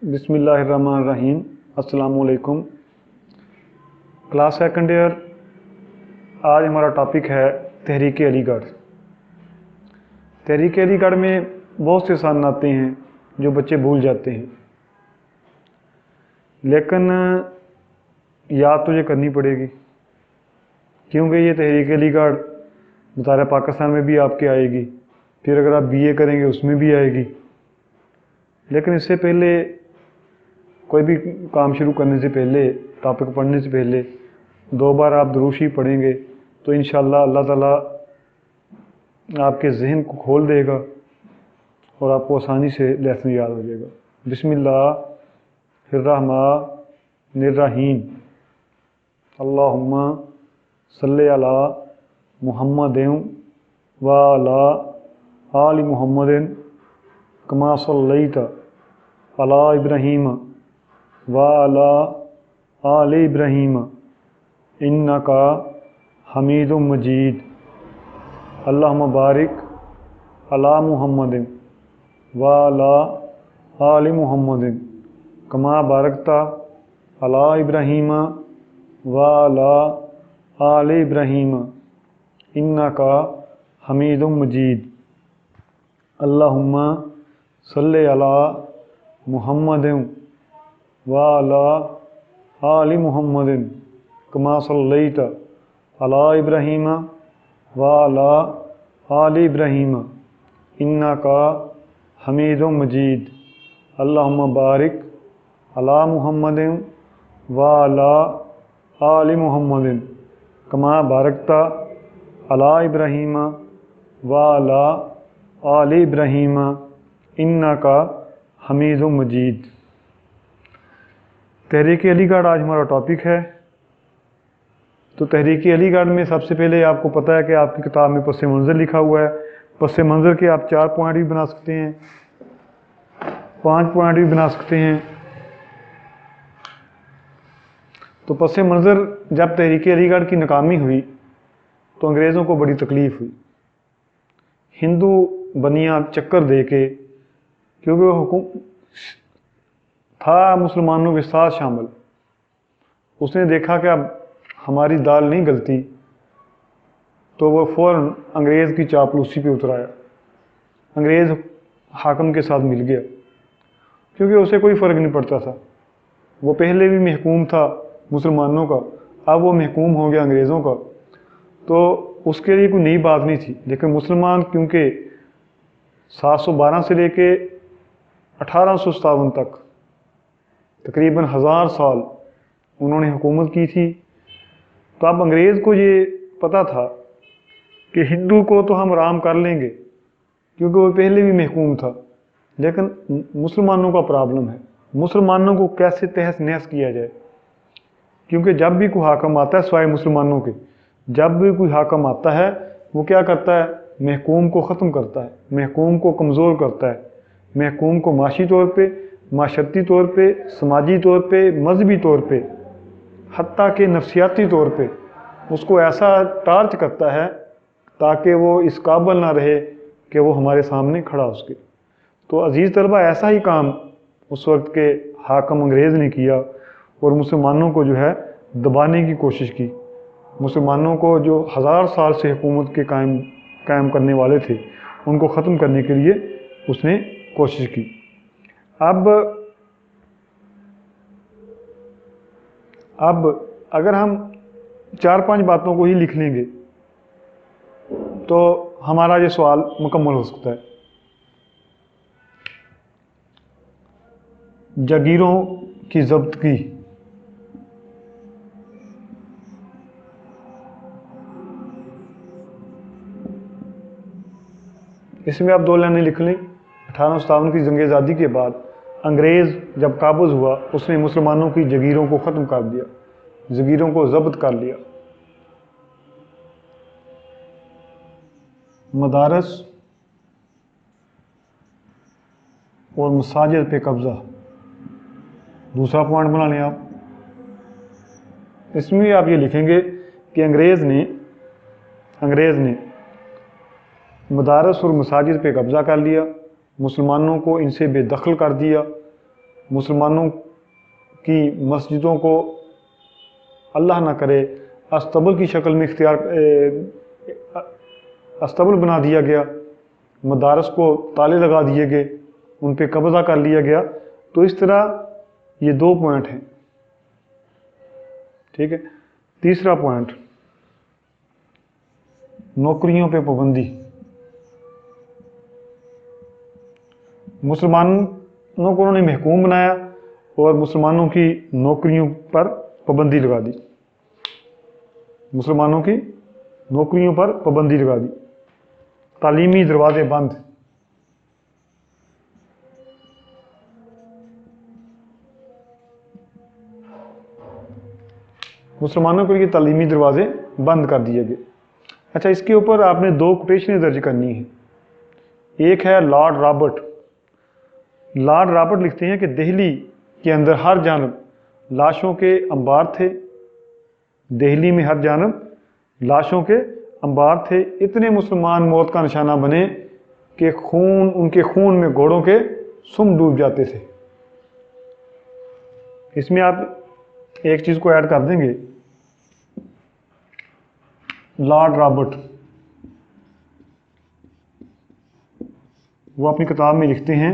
बिस्मिल्लाहिर्रहमानिर्रहीम। अस्सलामुअलैकुम। Class second year. आज हमारा टॉपिक है तहरीक अलीगढ़। तहरीक अलीगढ़ में बहुत से सान आते हैं जो बच्चे भूल जाते हैं, लेकिन याद तो ये करनी पड़ेगी, क्योंकि ये तहरीक अलीगढ़ मुतारा पाकिस्तान में भी आपके आएगी, फिर अगर आप बीए करेंगे उसमें भी आएगी। लेकिन इससे पहले कोई भी काम शुरू करने से पहले, टॉपिक पढ़ने से पहले 2 बार आप दुरूद शरीफ पढ़ेंगे तो इंशाअल्लाह अल्लाह ताला आपके जहन को खोल देगा और आपको आसानी से लेसन याद हो जाएगा। बिस्मिल्लाहिर्रहमानिर्रहीम। अल्लाहुम्मा सल्ली अला मुहम्मदिन व अला आलि मुहम्मदिन कमा सल्लैता अला इब्राहीम व अला आलि इब्राहीम इन्नका हमीदुम मजीद। अल्लाहुम्मा बारिक अला मुहम्मदिन व अला आलि मुहम्मदिन कमा बारकता अला इब्राहीम व अला आलि इब्राहीम इन्नका हमीदुम मजीद। अल्लाहुम्मा सल्ली अला मुहम्मदिन व अला आलि मुहम्मदिन कमा सल्लैता अला इब्राहीम व अला आलि इब्राहीम इन्नका हमीदुम मजीद। अल्लाहुम्मा बारिक अला मुहम्मदिन व अला आलि मुहम्मदिन कमा बारकता अला इब्राहीम व अला आलि इब्राहीम इन्नका हमीदुम मजीद। तहरीक अलीगढ़ आज हमारा टॉपिक है। तो तहरीक अलीगढ़ में सबसे पहले आपको पता है कि आपकी किताब में पस मंज़र लिखा हुआ है। पस मंज़र के आप 4 पॉइंट भी बना सकते हैं, 5 पॉइंट भी बना सकते हैं। तो पस मंज़र जब तहरीक अलीगढ़ की नाकामी हुई तो अंग्रेज़ों को बड़ी तकलीफ़ हुई। हिंदू बनियां चक्कर दे के, क्योंकि वो हुकुम था मुसलमानों के साथ शामिल, उसने देखा कि अब हमारी दाल नहीं गलती, तो वो फ़ौरन अंग्रेज़ की चापलूसी पे उतर आया। अंग्रेज़ हाकम के साथ मिल गया, क्योंकि उसे कोई फ़र्क नहीं पड़ता था। वो पहले भी महकूम था मुसलमानों का, अब वो महकूम हो गया अंग्रेज़ों का, तो उसके लिए कोई नई बात नहीं थी। लेकिन मुसलमान क्योंकि 712 से लेके 1857 तक तकरीबन 1000 साल उन्होंने हुकूमत की थी, तो अब अंग्रेज़ को ये पता था कि हिंदू को तो हम आराम कर लेंगे, क्योंकि वो पहले भी महकूम था, लेकिन मुसलमानों का प्रॉब्लम है। मुसलमानों को कैसे तहस नहस किया जाए, क्योंकि जब भी कोई हाकम आता है, स्वाय मुसलमानों के, जब भी कोई हाकम आता है वो क्या करता है, महकूम को ख़त्म करता है, महकूम को कमज़ोर करता है, महकूम को माशी तौर पे, माशरती तौर पे, समाजी तौर पे, मजहबी तौर पे, हत्ता के नफ्सियाती तौर पे उसको ऐसा टार्च करता है ताकि वो इस काबिल ना रहे कि वो हमारे सामने खड़ा हो सके। तो अजीज़ तलबा, ऐसा ही काम उस वक्त के हाकम अंग्रेज़ ने किया और मुसलमानों को जो है दबाने की कोशिश की। मुसलमानों को जो 1000 साल से हुकूमत के कायम करने वाले थे, उनको ख़त्म करने के लिए उसने कोशिश की। अब अगर हम 4-5 बातों को ही लिख लेंगे तो हमारा ये सवाल मुकम्मल हो सकता है। जागीरों की ज़ब्तगी। इसमें आप 2 लाइनें लिख लें। 1857 की जंग आज़ादी के बाद अंग्रेज़ जब काबूज़ हुआ, उसने मुसलमानों की जगीरों को ख़त्म कर दिया, जगीरों को ज़ब्त कर लिया। मदारस और मसाजिद पे कब्ज़ा, दूसरा पॉइंट बना लें आप। इसमें आप ये लिखेंगे कि अंग्रेज़ ने मदारस और मसाजिद पे कब्ज़ा कर लिया, मुसलमानों को इनसे बेदखल कर दिया मुसलमानों की मस्जिदों को अल्लाह ना करे अस्तबल की शक्ल में अस्तबल बना दिया गया, मदारस को ताले लगा दिए गए, उन पे कब्जा कर लिया गया। तो इस तरह ये 2 पॉइंट हैं, ठीक है। तीसरा पॉइंट, नौकरियों पे पाबंदी। मुसलमानों को उन्होंने महकूम बनाया और मुसलमानों की नौकरियों पर पाबंदी लगा दी, मुसलमानों की नौकरियों पर पाबंदी लगा दी। तालीमी दरवाजे बंद, मुसलमानों के लिए तालीमी दरवाजे बंद कर दिए गए। अच्छा, इसके ऊपर आपने 2 कोटेशनें दर्ज करनी है। एक है लॉर्ड रॉबर्ट। लॉर्ड रॉबर्ट लिखते हैं कि दिल्ली के अंदर हर जानब लाशों के अंबार थे, दिल्ली में हर जानब लाशों के अंबार थे। इतने मुसलमान मौत का निशाना बने कि उनके खून में घोड़ों के सुम डूब जाते थे। इसमें आप एक चीज़ को ऐड कर देंगे, लॉर्ड रॉबर्ट वो अपनी किताब में लिखते हैं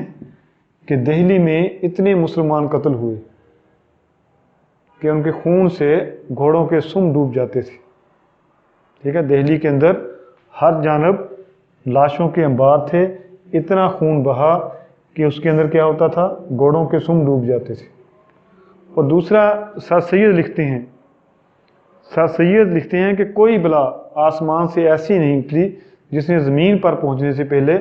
कि दिल्ली में इतने मुसलमान कत्ल हुए कि उनके खून से घोड़ों के सुम डूब जाते थे, ठीक है। दिल्ली के अंदर हर जानब लाशों के अंबार थे, इतना खून बहा कि उसके अंदर क्या होता था, घोड़ों के सुम डूब जाते थे। और दूसरा सर सैयद लिखते हैं, सर सैयद लिखते हैं कि कोई बला आसमान से ऐसी नहीं उतरी जिसने ज़मीन पर पहुंचने से पहले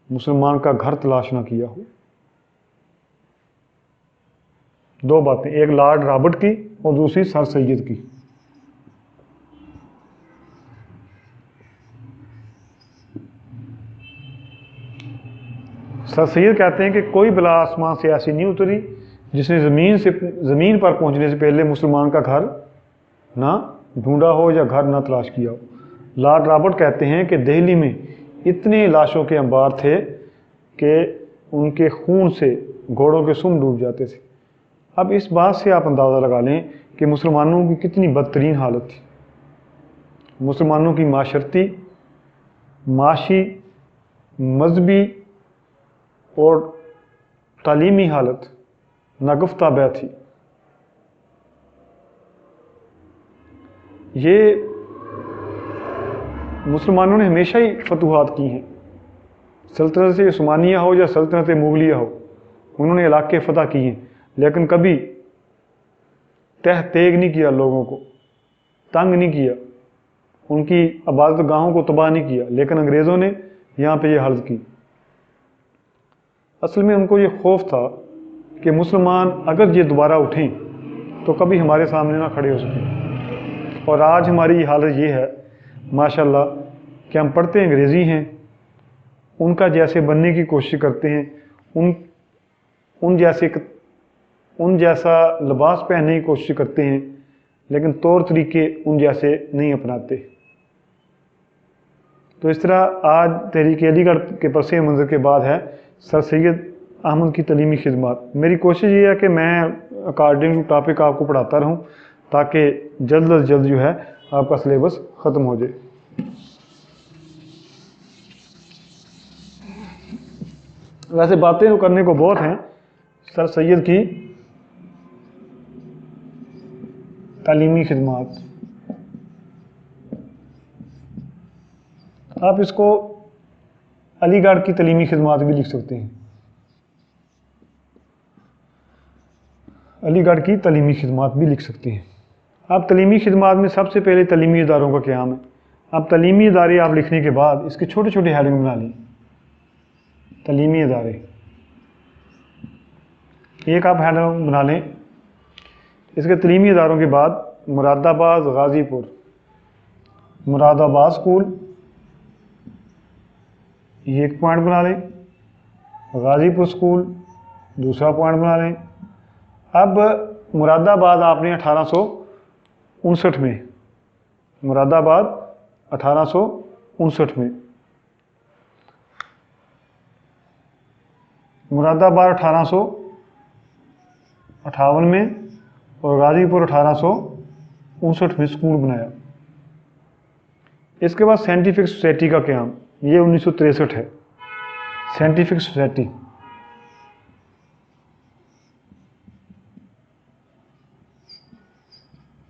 मुसलमान का घर तलाश ना किया हो। 2 बातें, एक लॉर्ड रॉबर्ट की और दूसरी सर सैयद की। सर सैयद कहते हैं कि कोई बला आसमान से ऐसी नहीं उतरी जिसने ज़मीन पर पहुंचने से पहले मुसलमान का घर ना ढूंढा हो या घर ना तलाश किया हो। लॉर्ड रॉबर्ट कहते हैं कि दिल्ली में इतने लाशों के अंबार थे कि उनके खून से घोड़ों के सुम डूब जाते थे। अब इस बात से आप अंदाज़ा लगा लें कि मुसलमानों की कितनी बदतरीन हालत थी। मुसलमानों की माशरती, माशी, मजहबी और तालीमी हालत नागुफ्ता बह थी। ये मुसलमानों ने हमेशा ही फतूहात की हैं, सल्तनत उस्मानिया हो या सल्तनत मुगलिया हो, उन्होंने इलाके फ़तह किए हैं, लेकिन कभी तह तेग नहीं किया, लोगों को तंग नहीं किया, उनकी इबादत गाहों को तबाह नहीं किया। लेकिन अंग्रेज़ों ने यहाँ पे ये हालत की। असल में उनको ये खौफ था कि मुसलमान अगर ये दोबारा उठें तो कभी हमारे सामने ना खड़े हो सकें। और आज हमारी हालत ये है माशाल्लाह कि हम पढ़ते अंग्रेज़ी हैं, उनका जैसे बनने की कोशिश करते हैं, उन जैसा लिबास पहनने की कोशिश करते हैं, लेकिन तौर तरीके उन जैसे नहीं अपनाते। तो इस तरह आज तहरीक अलीगढ़ के पस मंज़र के बाद है सर सैयद अहमद की तलीमी खिदमत। मेरी कोशिश ये है कि मैं अकॉर्डिंग टू टॉपिक आपको पढ़ाता रहूँ ताकि जल्द अज जल्द जो है आपका सिलेबस ख़त्म हो जाए। वैसे बातें तो करने को बहुत हैं सर सैयद की तालीमी खिदमत। आप इसको अलीगढ़ की तलीमी खिदमत भी लिख सकते हैं, अलीगढ़ की तलीमी खिदमत भी लिख सकते हैं। आप तलीमी खिदमत में सबसे पहले तलीमी इदारों का क़याम है। अब तलीमी इदारे आप लिखने के बाद इसके छोटे छोटे हेडिंग बना लें। तलीमी इदारे एक आप हेडिंग बना लें। इसके तलीमी इदारों के बाद मुरादाबाद गाज़ीपुर, मुरादाबाद स्कूल ये एक पॉइंट बना लें, गाज़ीपुर स्कूल दूसरा पॉइंट बना लें। अब मुरादाबाद आपने 1859 में, मुरादाबाद 1859 में, मुरादाबाद में और गाजीपुर 1859 में स्कूल बनाया। इसके बाद साइंटिफिक सोसाइटी का क्याम, ये 1963 है। साइंटिफिक सोसाइटी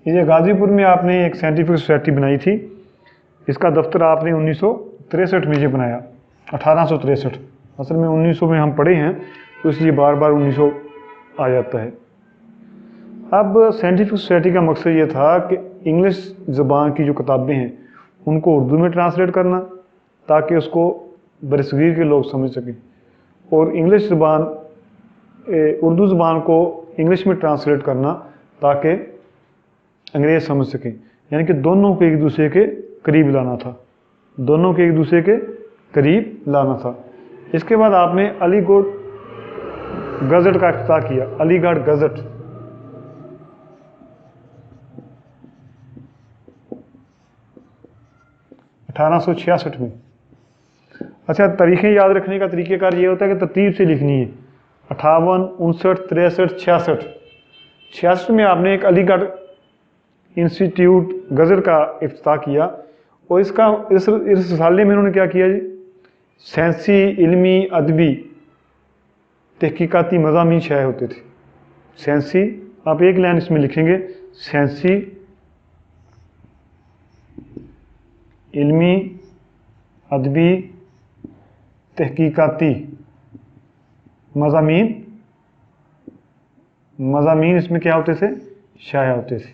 ये गाजीपुर में आपने एक साइंटिफिक सोसाइटी बनाई थी। इसका दफ्तर आपने 1963 में ये बनाया, 1863। असल में 1900 में हम पढ़े हैं तो इसलिए बार बार 1900 आ जाता है। अब साइंटिफिक सोसाइटी का मकसद ये था कि इंग्लिश ज़बान की जो किताबें हैं उनको उर्दू में ट्रांसलेट करना ताकि उसको बरसगीर के लोग समझ सकें, और इंग्लिश ज़बान उर्दू ज़बान को इंग्लिश में ट्रांसलेट करना ताकि अंग्रेज़ समझ सकें। यानी कि दोनों को एक दूसरे के करीब लाना था, दोनों के एक दूसरे के करीब लाना था। इसके बाद आपने अलीगढ़ गज़ट का इफ्तिताह किया, अलीगढ़ गज़ट। (1866) में। अच्छा, तारीखें याद रखने का तरीक़ेकार ये होता है कि तरतीब से लिखनी है। 58, 59, 63, 66। 66 में आपने एक अलीगढ़ इंस्टीट्यूट गज़ट का इफ्तिताह किया, और इसका इस रिसाले में उन्होंने क्या किया जी, साइंसी, इल्मी, अदबी, तहकीकाती मज़ामीन शाये होते थे। साइंसी, आप एक लाइन इसमें लिखेंगे, साइंसी, इल्मी, अदबी, तहकीकाती मज़ामीन इसमें क्या होते थे, शाया होते थे,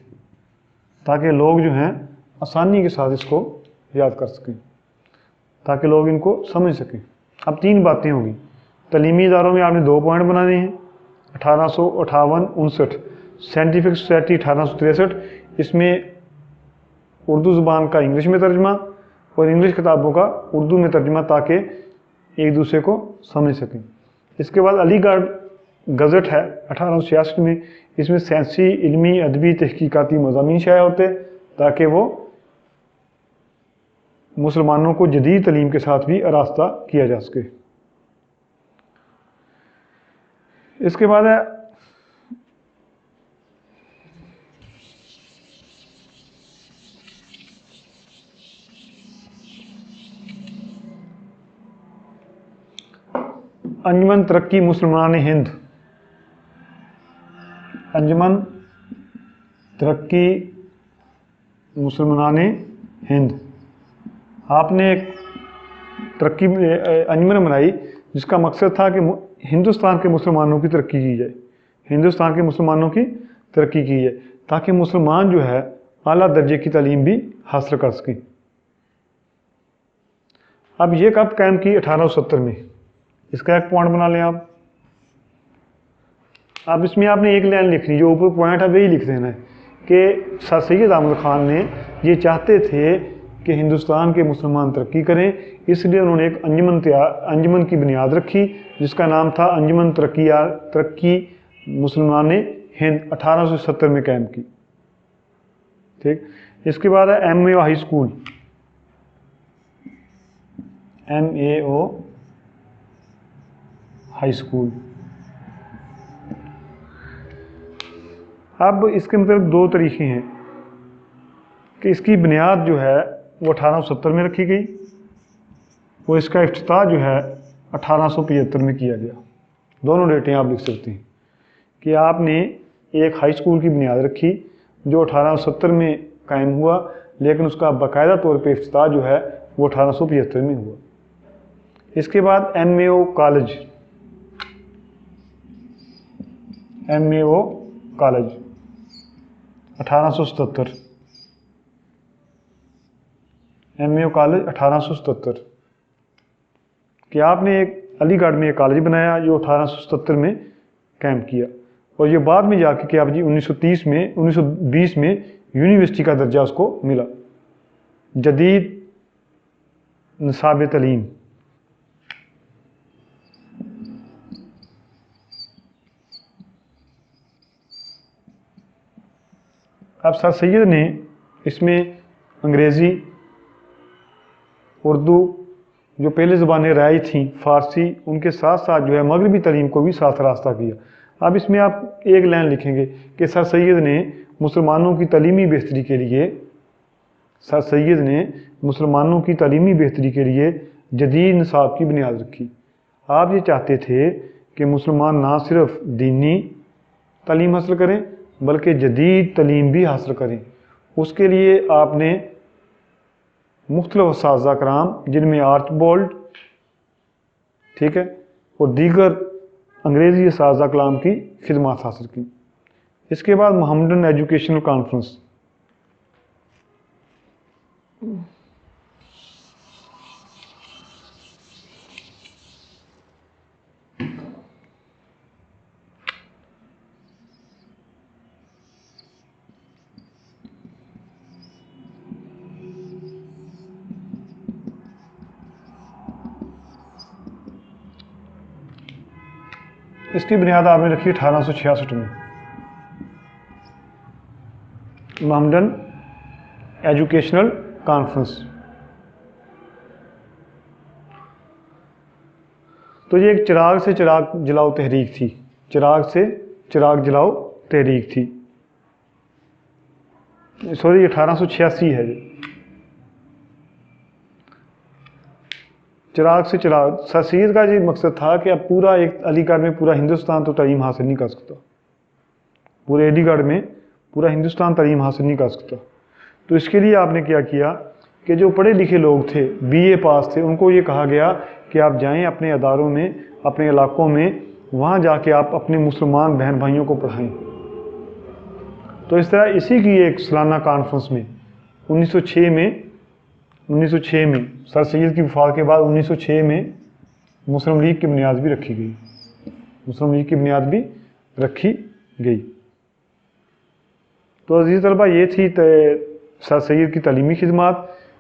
ताकि लोग जो हैं आसानी के साथ इसको याद कर सकें, ताकि लोग इनको समझ सकें। अब 3 बातें होंगी। तलीमी इदारों में आपने 2 पॉइंट बनाने हैं, 1858, 59। साइंटिफिक सोसाइटी 1863, इसमें उर्दू ज़ुबान का इंग्लिश में तर्जमा और इंग्लिश किताबों का उर्दू में तर्जमा, ताकि एक दूसरे को समझ सकें। इसके बाद अलीगढ़ गज़ट है 1866 में, इसमें साइंसी, इल्मी, अदबी, तहकीकाती मज़ामीन शाया होते ताकि वो मुसलमानों को जदीद तलीम के साथ भी आरास्ता किया जा सके। इसके बाद है अंजुमन तरक्की मुसलमान हिंद। अंजुमन तरक्की मुसलमान हिंद, आपने एक तरक्की अंजुमन बनाई जिसका मकसद था कि हिंदुस्तान के मुसलमानों की तरक्की की जाए, हिंदुस्तान के मुसलमानों की तरक्की की जाए, ताकि मुसलमान जो है आला दर्जे की तालीम भी हासिल कर सकें। अब ये कब कायम की, 1870 में। इसका एक पॉइंट बना लें आप। अब इसमें आपने एक लाइन लिखनी, जो ऊपर पॉइंट है वही लिख देना है कि सर सैयद अहमद ख़ान ने ये चाहते थे कि हिंदुस्तान के मुसलमान तरक्की करें, इसलिए उन्होंने एक अंजुमन की बुनियाद रखी जिसका नाम था अंजुमन तरक्की मुसलमान हिंद, 1870 में कायम की। ठीक, इसके बाद है MAO high school, MAO high school. अब इसके मतलब 2 तरीके हैं कि इसकी बुनियाद जो है वो 1870 में रखी गई, वो इसका इफ्तिताह जो है 1875 में किया गया। दोनों डेटें आप लिख सकते हैं कि आपने एक हाई स्कूल की बुनियाद रखी जो 1870 में कायम हुआ, लेकिन उसका बाकायदा तौर पे इफ्तिताह जो है वो 1875 में हुआ। इसके बाद MAO college, MAO college 1877, MAO college 1877 कि आपने एक अलीगढ़ में एक कॉलेज बनाया जो 1877 में कायम किया, और ये बाद में जाके कि आप जी 1920 में यूनिवर्सिटी का दर्जा उसको मिला, जदीद निसाब तलीम। अब सर सैयद ने इसमें अंग्रेज़ी, उर्दू जो पहले ज़बानें राइज थी, फ़ारसी, उनके साथ साथ जो है मगरबी तलीम को भी साथ रास्ता किया। अब इसमें आप एक लाइन लिखेंगे कि सर सैयद ने मुसलमानों की तालीमी बेहतरी के लिए, सर सैयद ने मुसलमानों की तालीमी बेहतरी के लिए जदीद निसाब की बुनियाद रखी। आप ये चाहते थे कि मुसलमान ना सिर्फ दीनी तालीम हासिल करें बल्कि जदीद तालीम भी हासिल करें। उसके लिए आपने मुख्तलिफ असातिज़ा कराम जिनमें आर्चबोल्ड, ठीक है, और दीगर अंग्रेज़ी असातिज़ा कलाम की खिदमत हासिल की। इसके बाद मोहम्मदन एजुकेशनल कॉन्फ्रेंस, इसकी बुनियाद आपने रखी 1866 में। Mohammedan educational conference. तो ये एक चिराग से चिराग जलाओ तहरीक थी, चिराग से चिराग जलाओ तहरीक थी। सॉरी 1886 है ये। चिराग से चिराग, सर सैयद का ये मकसद था कि अब पूरा एक अलीगढ़ में पूरा हिंदुस्तान तो तालीम हासिल नहीं कर सकता, पूरे अलीगढ़ में पूरा हिंदुस्तान तालीम हासिल नहीं कर सकता। तो इसके लिए आपने क्या किया कि जो पढ़े लिखे लोग थे, बीए पास थे, उनको ये कहा गया कि आप जाएं अपने अदारों में, अपने इलाकों में, वहाँ जाके आप अपने मुसलमान बहन भाइयों को पढ़ाएं। तो इस तरह इसी की एक सालाना कॉन्फ्रेंस में 1906 में सर सैयद की वफ़ात के बाद 1906 में मुस्लिम लीग की बुनियाद भी रखी गई, मुस्लिम लीग की बुनियाद भी रखी गई। तो अजीज़ तलबा, ये थी सर सैयद की तालीमी खिदमत।